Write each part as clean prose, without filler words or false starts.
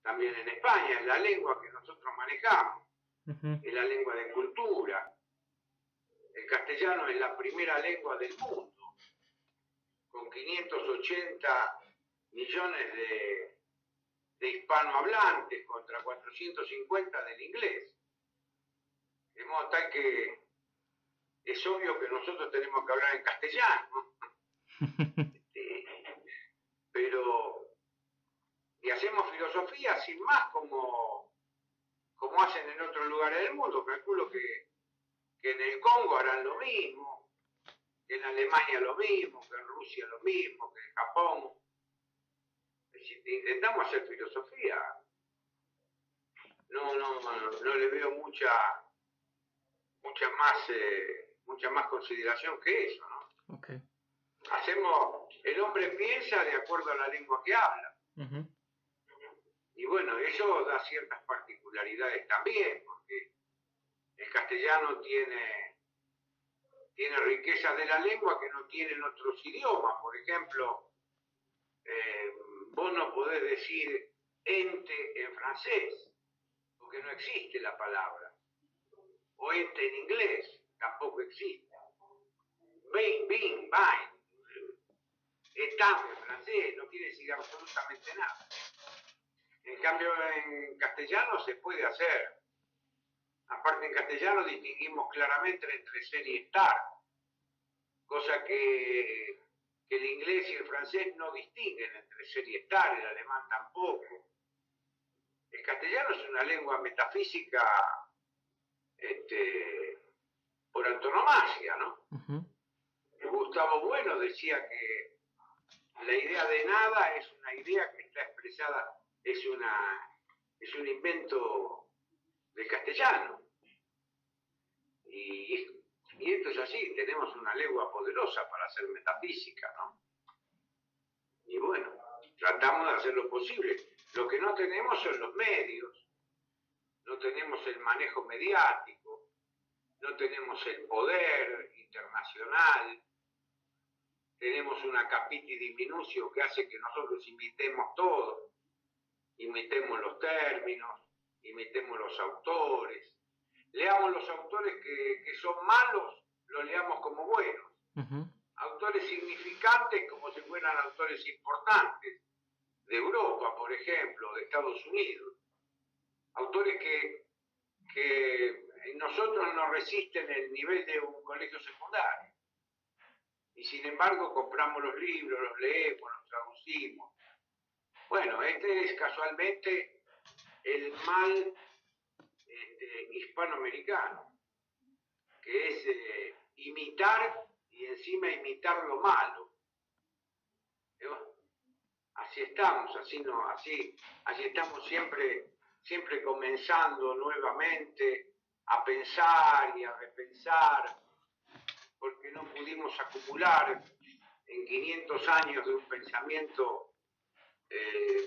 también en España, es la lengua que nosotros manejamos, Ujú. es la lengua de cultura. El castellano es la primera lengua del mundo, con 580 millones de hispanohablantes contra 450 del inglés. De modo tal que es obvio que nosotros tenemos que hablar en castellano. Pero, y hacemos filosofía sin más como hacen en otros lugares del mundo. Calculo que en el Congo harán lo mismo, que en Alemania lo mismo, que en Rusia lo mismo, que en Japón. Intentamos hacer filosofía. No le veo mucha más consideración que eso, ¿no? Okay. El hombre piensa de acuerdo a la lengua que habla. Uh-huh. Y bueno, eso da ciertas particularidades también, porque el castellano tiene riquezas de la lengua que no tienen otros idiomas. Por ejemplo, vos no podés decir ente en francés, porque no existe la palabra. O ente en inglés, tampoco existe. Bing, bing, bang. Estamos en francés, no quiere decir absolutamente nada. En cambio, en castellano se puede hacer. Aparte, en castellano distinguimos claramente entre ser y estar, cosa que el inglés y el francés no distinguen entre ser y estar, el alemán tampoco. El castellano es una lengua metafísica por antonomasia, ¿no? Uh-huh. Gustavo Bueno decía que la idea de nada es una idea que está expresada, es un invento del castellano. Y esto es así, tenemos una lengua poderosa para hacer metafísica, ¿no? Y bueno, tratamos de hacer lo posible. Lo que no tenemos son los medios, no tenemos el manejo mediático, no tenemos el poder internacional, tenemos una capiti diminucio que hace que nosotros imitemos todo, imitemos los términos, imitemos los autores, leamos los autores que son malos, los leamos como buenos, Uh-huh. autores significantes como si fueran autores importantes, de Europa, por ejemplo, de Estados Unidos, autores que nosotros no resisten el nivel de un colegio secundario. Y sin embargo compramos los libros, los leemos, los traducimos. Bueno, este es casualmente el mal hispanoamericano, que es imitar y encima imitar lo malo. Así estamos, así estamos siempre comenzando nuevamente a pensar y a repensar, porque no pudimos acumular en 500 años de un pensamiento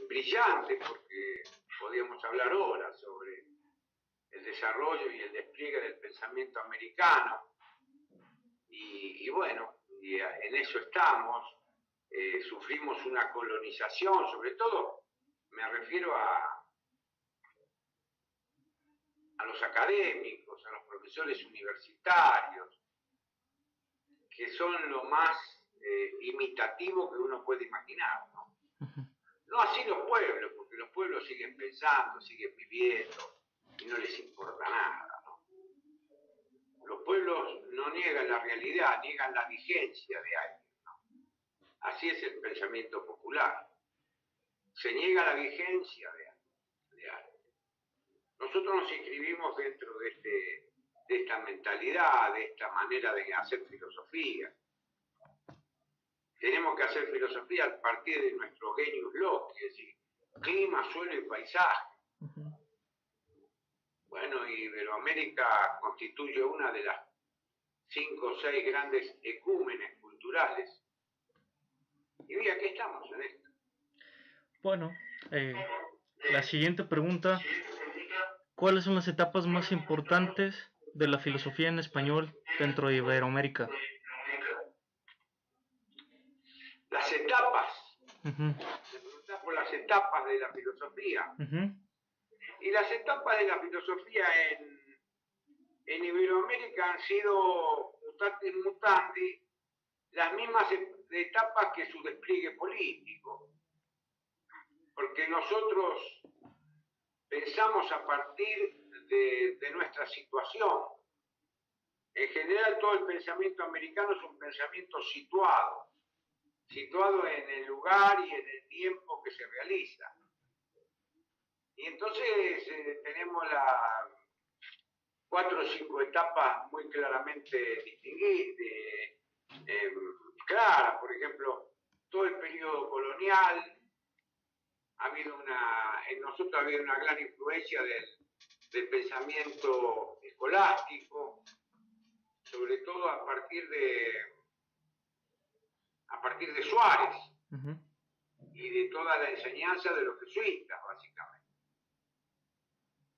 brillante, porque podíamos hablar horas sobre el desarrollo y el despliegue del pensamiento americano. Y bueno, y en eso estamos. Sufrimos una colonización, sobre todo me refiero a los académicos, a los profesores universitarios, que son lo más imitativo que uno puede imaginar, ¿no? No así los pueblos, porque los pueblos siguen pensando, siguen viviendo y no les importa nada, ¿no? Los pueblos no niegan la realidad, niegan la vigencia de alguien, ¿no? Así es el pensamiento popular. Se niega la vigencia de alguien. Nosotros nos inscribimos dentro de esta mentalidad, de esta manera de hacer filosofía. Tenemos que hacer filosofía a partir de nuestro genius loci, es decir, clima, suelo y paisaje. Uh-huh. Bueno, Iberoamérica constituye una de las 5 o 6 grandes ecúmenes culturales. Y aquí estamos en esto. Bueno, la siguiente pregunta: ¿cuáles son las etapas más importantes de la filosofía en español dentro de Iberoamérica? Las etapas. Uh-huh. Se pregunta por las etapas. etapas de la filosofía. Y las etapas de la filosofía en Iberoamérica han sido mutatis mutandis las mismas etapas que su despliegue político. Porque nosotros pensamos a partir de nuestra situación. En general, todo el pensamiento americano es un pensamiento situado en el lugar y en el tiempo que se realiza. Y entonces tenemos las 4 o 5 etapas muy claramente distinguidas, claras. Por ejemplo, todo el periodo colonial, en nosotros ha habido una gran influencia del pensamiento escolástico, sobre todo a partir de Suárez y de toda la enseñanza de los jesuitas, básicamente.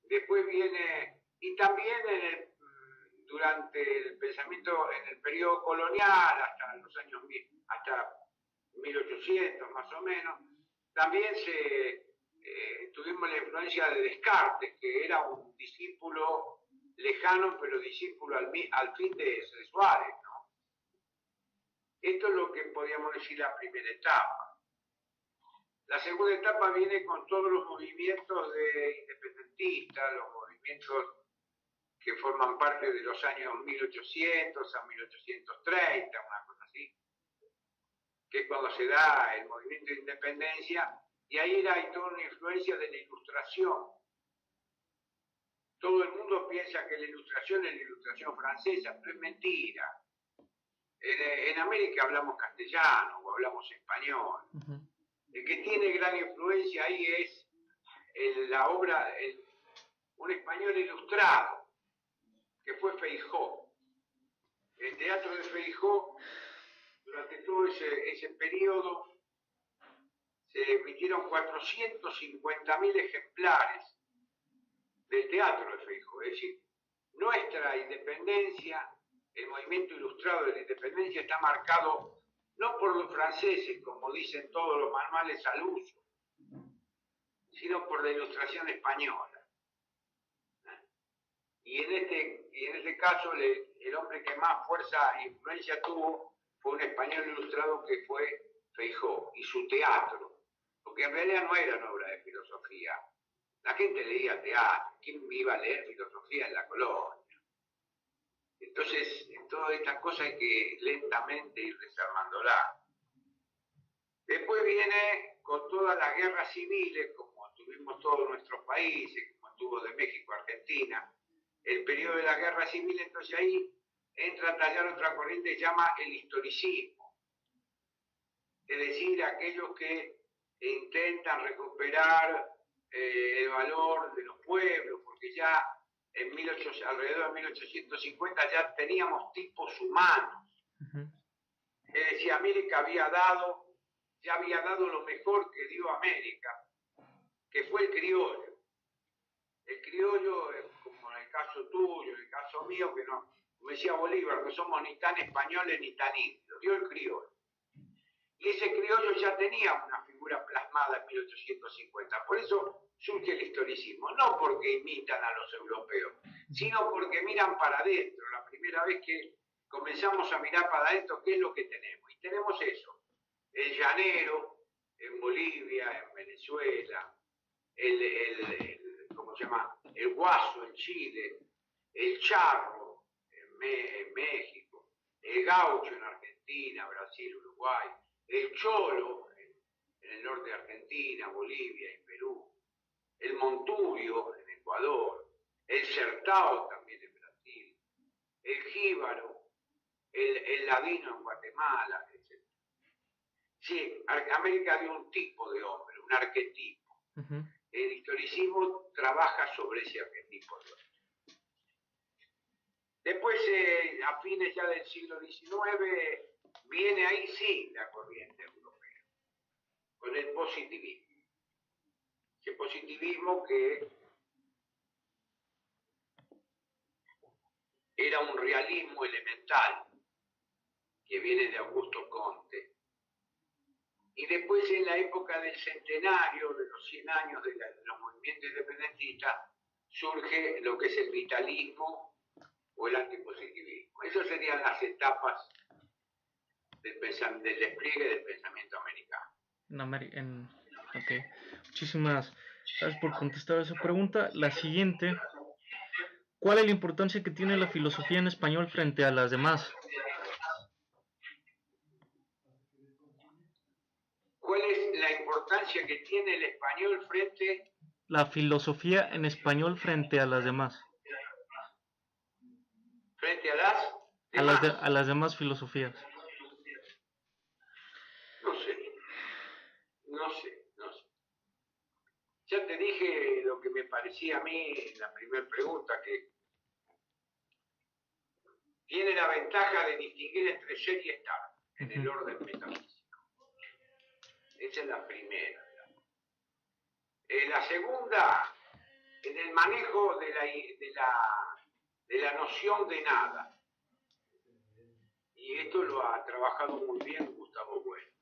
Después viene, y también durante el pensamiento en el periodo colonial, hasta 1800 más o menos, también tuvimos la influencia de Descartes, que era un discípulo lejano, pero discípulo al fin de Suárez, ¿no? Esto es lo que podríamos decir la primera etapa. La segunda etapa viene con todos los movimientos independentistas, los movimientos que forman parte de los años 1800 a 1830, una cosa así, que es cuando se da el movimiento de independencia, y ahí hay toda una influencia de la Ilustración. Todo el mundo piensa que la Ilustración es la Ilustración francesa, pero es mentira. En América hablamos castellano o hablamos español. El que tiene gran influencia ahí es la obra, un español ilustrado, que fue Feijó. El teatro de Feijó, durante todo ese periodo, se emitieron 450.000 ejemplares del teatro de Feijó. Es decir, nuestra independencia, el movimiento ilustrado de la independencia está marcado no por los franceses, como dicen todos los manuales al uso, sino por la Ilustración española. Y en este caso, el hombre que más fuerza e influencia tuvo fue un español ilustrado que fue Feijó, y su teatro, porque en realidad no era una obra de filosofía. La gente leía teatro. ¿Quién iba a leer filosofía en la colonia? Entonces, todas estas cosas hay que lentamente ir desarmándolas. Después viene con todas las guerras civiles, como tuvimos todos nuestros países, como tuvo de México a Argentina, el periodo de la guerra civil. Entonces ahí entra a tallar otra corriente que se llama el historicismo. Es decir, aquellos que intentan recuperar el valor de los pueblos, porque ya alrededor de 1850 ya teníamos tipos humanos. Es decir, América ya había dado lo mejor que dio América, que fue el criollo. El criollo, como en el caso tuyo, en el caso mío, que no, como decía Bolívar, no somos ni tan españoles ni tan indios, dio el criollo. Y ese criollo ya tenía una figura plasmada en 1850. Por eso surge el historicismo, no porque imitan a los europeos, sino porque miran para adentro. La primera vez que comenzamos a mirar para adentro, ¿qué es lo que tenemos? Y tenemos eso: el llanero en Bolivia, en Venezuela, ¿cómo se llama? El guaso en Chile, el charro en México, el gaucho en Argentina, Brasil, Uruguay, el cholo en el norte de Argentina, Bolivia y Perú, el monturio en Ecuador, el sertao también en Brasil, el jíbaro, el ladino en Guatemala, etc. Sí, América dio un tipo de hombre, un arquetipo. El historicismo trabaja sobre ese arquetipo de hombre. Después, a fines ya del siglo XIX, viene ahí sí la corriente europea, con el positivismo. Ese positivismo que era un realismo elemental, que viene de Augusto Comte, Y después en la época del centenario, de los 100 años de los movimientos independentistas, surge lo que es el vitalismo o el antipositivismo. Esas serían las etapas del despliegue del pensamiento americano. Ok, muchísimas gracias por contestar esa pregunta. La siguiente, ¿cuál es la importancia que tiene la filosofía en español frente a las demás? ¿Cuál es la importancia que tiene el español frente? La filosofía en español frente a las demás. ¿Frente a las demás? A las demás filosofías. No sé. Ya te dije lo que me parecía a mí en la primera pregunta, que tiene la ventaja de distinguir entre ser y estar en el orden metafísico. Esa es la primera. La segunda, en el manejo de la noción de nada. Y esto lo ha trabajado muy bien Gustavo Bueno.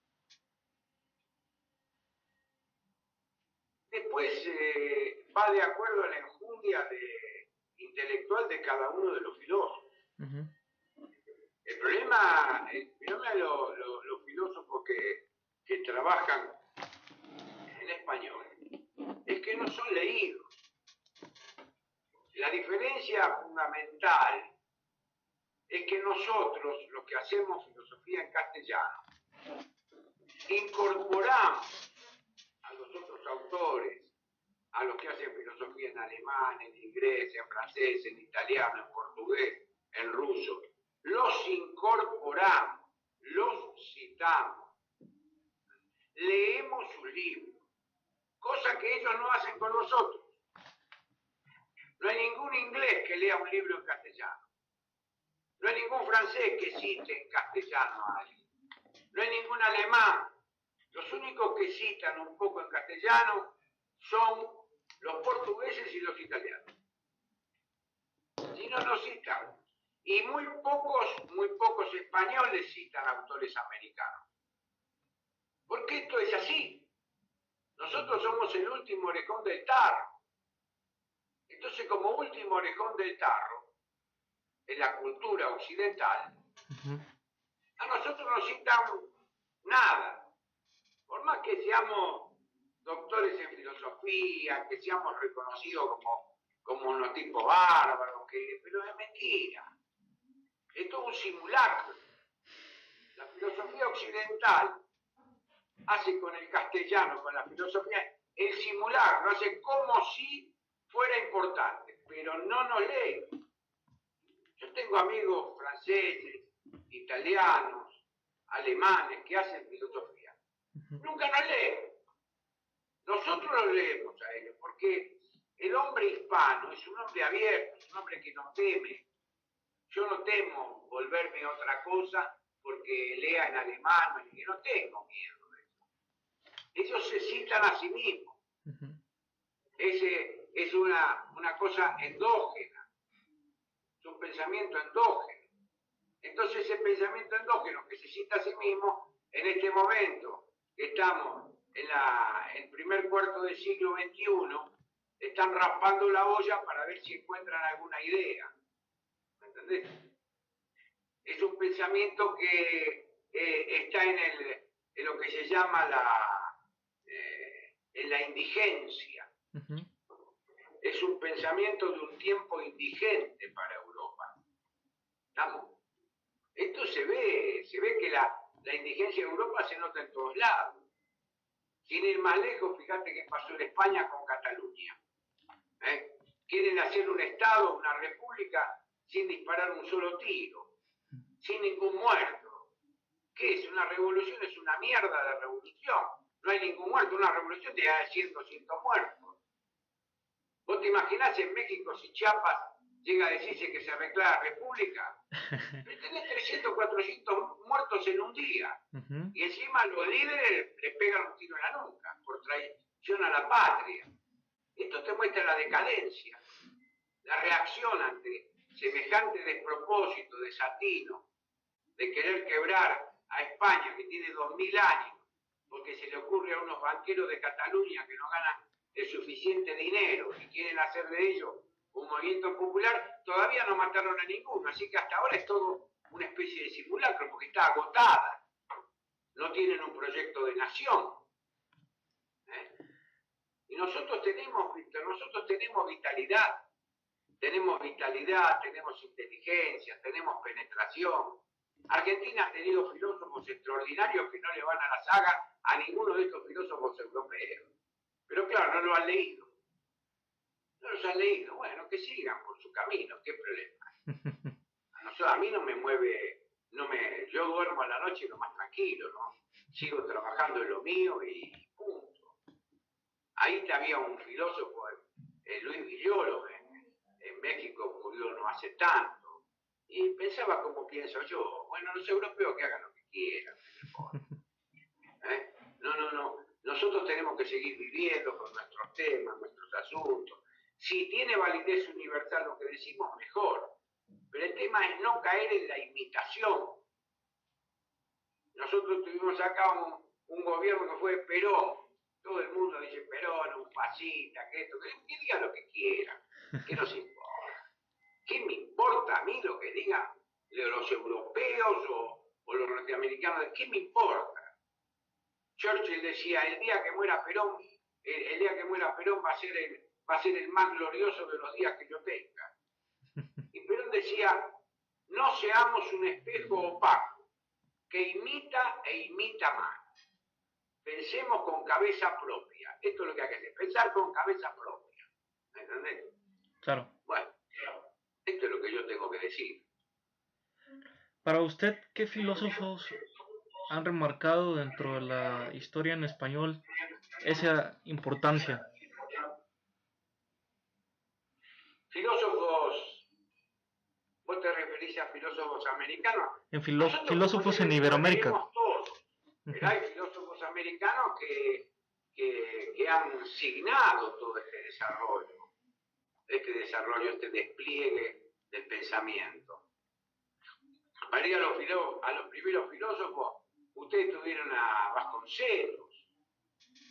Después va de acuerdo a la enjundia intelectual de cada uno de los filósofos. El problema de los filósofos que trabajan en español es que no son leídos. La diferencia fundamental es que nosotros, los que hacemos filosofía en castellano, incorporamos a los otros autores, a los que hacen filosofía en alemán, en inglés, en francés, en italiano, en portugués, en ruso, los incorporamos, los citamos, leemos sus libros, cosa que ellos no hacen con nosotros. No hay ningún inglés que lea un libro en castellano. No hay ningún francés que cite en castellano a alguien. No hay ningún alemán. Los únicos que citan un poco en castellano son los portugueses y los italianos. Si no, no citan. Y muy pocos españoles citan autores americanos. Porque esto es así. Nosotros somos el último orejón del tarro. Entonces, como último orejón del tarro, en la cultura occidental, a nosotros no citan nada. Por más que seamos doctores en filosofía, que seamos reconocidos como unos tipos bárbaros, pero es mentira. Esto es un simulacro. La filosofía occidental hace con el castellano, con la filosofía, el simulacro, hace como si fuera importante, pero no nos lee. Yo tengo amigos franceses, italianos, alemanes que hacen filosofía. Nunca nos leen. Nosotros los leemos a ellos, porque el hombre hispano es un hombre abierto, es un hombre que no teme. Yo no temo volverme otra cosa porque lea en alemán, y no tengo miedo de eso. Ellos se citan a sí mismos. Es una cosa endógena, es un pensamiento endógeno. Entonces ese pensamiento endógeno que se cita a sí mismo, en este momento que estamos en el primer cuarto del siglo XXI, están raspando la olla para ver si encuentran alguna idea. ¿Me entendés? Es un pensamiento que está en lo que se llama en la indigencia. Es un pensamiento de un tiempo indigente para Europa. ¿Estamos? Esto se ve que la indigencia en Europa se nota en todos lados. Sin ir más lejos, fíjate qué pasó en España con Cataluña. Quieren hacer un Estado, una república, sin disparar un solo tiro, sin ningún muerto. ¿Qué es? Una revolución es una mierda de revolución. No hay ningún muerto, una revolución tiene 100, 200 muertos. ¿Vos te imaginás en México si Chiapas llega a decirse que se declara república? Tenés 300, 400 muertos en un día. Y encima los líderes le pegan un tiro en la nuca por traición a la patria. Esto te muestra la decadencia, la reacción ante semejante despropósito, desatino, de querer quebrar a España, que tiene 2000 años porque se le ocurre a unos banqueros de Cataluña que no ganan el suficiente dinero y quieren hacer de ellos un movimiento popular, todavía no mataron a ninguno, así que hasta ahora es todo una especie de simulacro, porque está agotada, no tienen un proyecto de nación. Y nosotros tenemos vitalidad, tenemos inteligencia, tenemos penetración. Argentina ha tenido filósofos extraordinarios que no le van a la saga a ninguno de estos filósofos europeos. Pero claro, no lo han leído. No los han leído. Bueno, que sigan por su camino, qué problema. A mí no me mueve, yo duermo a la noche lo más tranquilo, ¿no? Sigo trabajando en lo mío y punto. Ahí había un filósofo, Luis Villoro, en México murió no hace tanto, y pensaba como pienso yo, bueno, los europeos que hagan lo que quieran, no, nosotros tenemos que seguir viviendo con nuestros temas, nuestros asuntos. Si tiene validez universal lo que decimos, mejor, pero el tema es no caer en la imitación. Nosotros tuvimos acá un gobierno que fue Perón, todo el mundo dice Perón, un fascista, que esto, que diga lo que quiera, que nos importa. ¿Qué me importa a mí lo que digan los europeos o los norteamericanos? ¿Qué me importa? Churchill decía, el día que muera Perón va a ser el más glorioso de los días que yo tenga. Y Perón decía, no seamos un espejo opaco, que imita e imita más. Pensemos con cabeza propia. Esto es lo que hay que hacer, pensar con cabeza propia. ¿Me entendés? Claro. Bueno, esto es lo que yo tengo que decir. Para usted, ¿qué filósofos han remarcado dentro de la historia en español esa importancia? Filósofos, ¿vos te referís a filósofos americanos? En filósofos en Iberoamérica. Todos, pero hay filósofos americanos que han signado todo este desarrollo, este despliegue del pensamiento. Para ir a los primeros filósofos, ustedes tuvieron a Vasconcelos,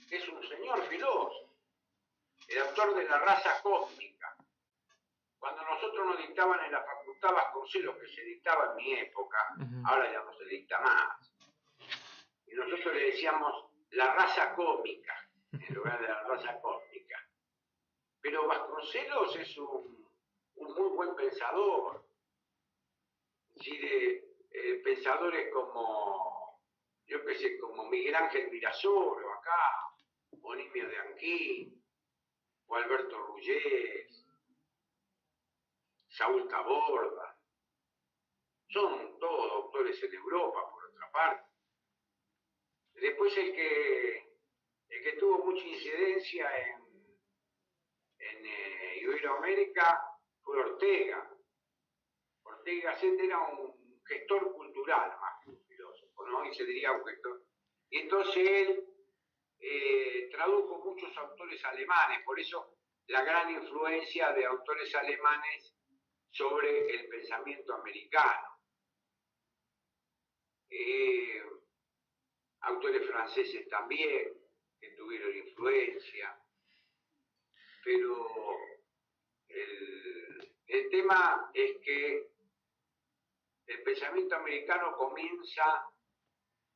que es un señor filósofo, el autor de La raza cósmica. Cuando nosotros nos dictaban en la facultad Vasconcelos, que se dictaba en mi época, ahora ya no se dicta más, y nosotros le decíamos la raza cómica, en lugar de la raza cósmica. Pero Vasconcelos es un muy buen pensador, de pensadores como, yo qué sé, como Miguel Ángel Virasoro acá, o Nimio de Anquín, o Alberto Rullés, Saúl Taborda, son todos doctores en Europa, por otra parte. Después el que tuvo mucha incidencia en Iberoamérica fue Ortega. Ortega Gasset era un gestor cultural más que un filósofo, ¿no? Y se diría un gestor. Y entonces él tradujo muchos autores alemanes, por eso la gran influencia de autores alemanes sobre el pensamiento americano. Autores franceses también, que tuvieron influencia, pero el tema es que el pensamiento americano comienza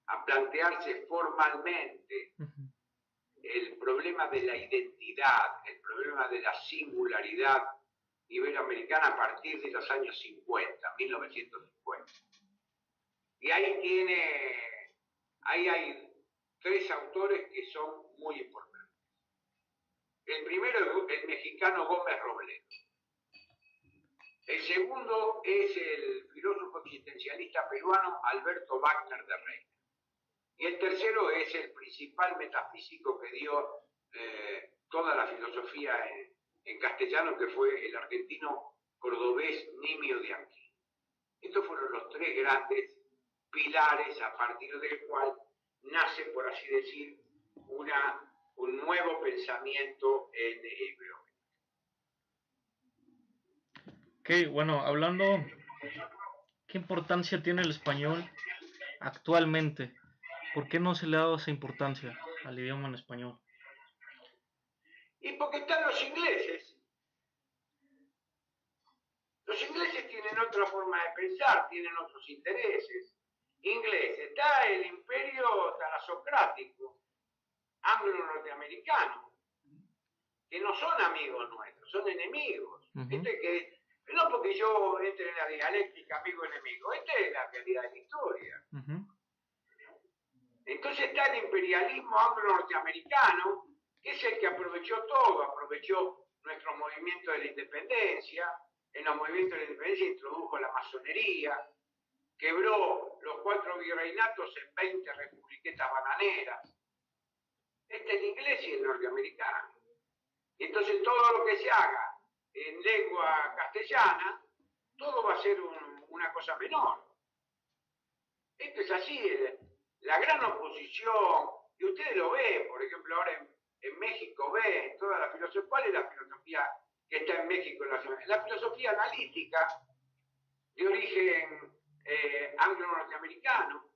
a plantearse formalmente el problema de la identidad, el problema de la singularidad iberoamericana a partir de los años 50, 1950. Y ahí hay tres autores que son muy importantes. El primero es el mexicano Gómez Robledo. El segundo es el filósofo existencialista peruano Alberto Wagner de Reina. Y el tercero es el principal metafísico que dio toda la filosofía en castellano, que fue el argentino cordobés Nimio de Anquín. Estos fueron los tres grandes pilares a partir del cual nace, por así decir, un nuevo pensamiento en Iberoamérica. Ok, bueno, hablando, ¿qué importancia tiene el español actualmente ¿Por qué no se le ha dado esa importancia al idioma en español? Y porque están los ingleses. Los ingleses tienen otra forma de pensar, tienen otros intereses. Inglés, está el imperio talasocrático, anglo-norteamericano, que no son amigos nuestros, son enemigos. No porque yo entre en la dialéctica amigo-enemigo, esta es la realidad de la historia. Entonces está el imperialismo anglo-norteamericano, que es el que aprovechó todo, aprovechó nuestro movimiento de la independencia. En los movimientos de la independencia introdujo la masonería, quebró los 4 virreinatos en 20 republiquetas bananeras. Este es el inglés y el norteamericano. Y entonces todo lo que se haga en lengua castellana, todo va a ser una cosa menor. Esto es así, la gran oposición, y ustedes lo ven, por ejemplo, ahora en México ven toda la filosofía. ¿Cuál es la filosofía que está en México? La filosofía analítica, de origen anglo-norteamericano,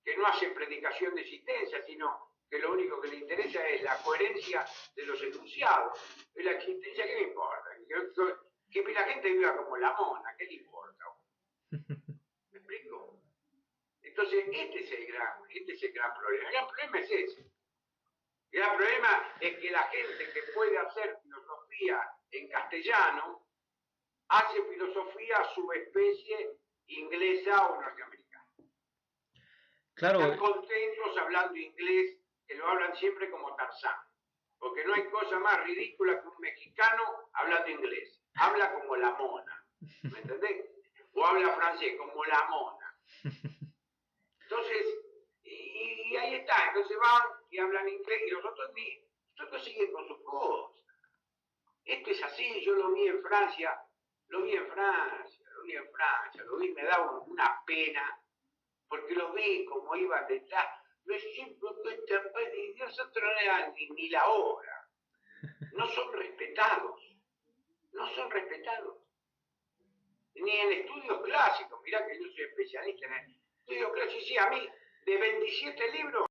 que no hace predicación de existencia, sino que lo único que le interesa es la coherencia de los enunciados. Y la existencia, ¿qué me importa? Que la gente viva como la mona, ¿qué le importa? ¿Me explico? Entonces, este es el gran problema. El gran problema es ese. El gran problema es que la gente que puede hacer filosofía en castellano hace filosofía a su especie inglesa o norteamericana. Claro. Están contentos hablando inglés, que lo hablan siempre como Tarzán. Porque no hay cosa más ridícula que un mexicano hablando inglés. Habla como la mona. ¿Me entendés? O habla francés como la mona. Entonces, y ahí está. Entonces van y hablan inglés y los otros siguen con sus cosas. Esto es así. Yo lo vi en Francia. Me daba una pena, porque lo vi como iban detrás. Nosotros no eran ni la hora. No son respetados. Ni en estudios clásicos. Mirá que yo soy especialista en estudios clásicos. Sí, a mí, de 27 libros,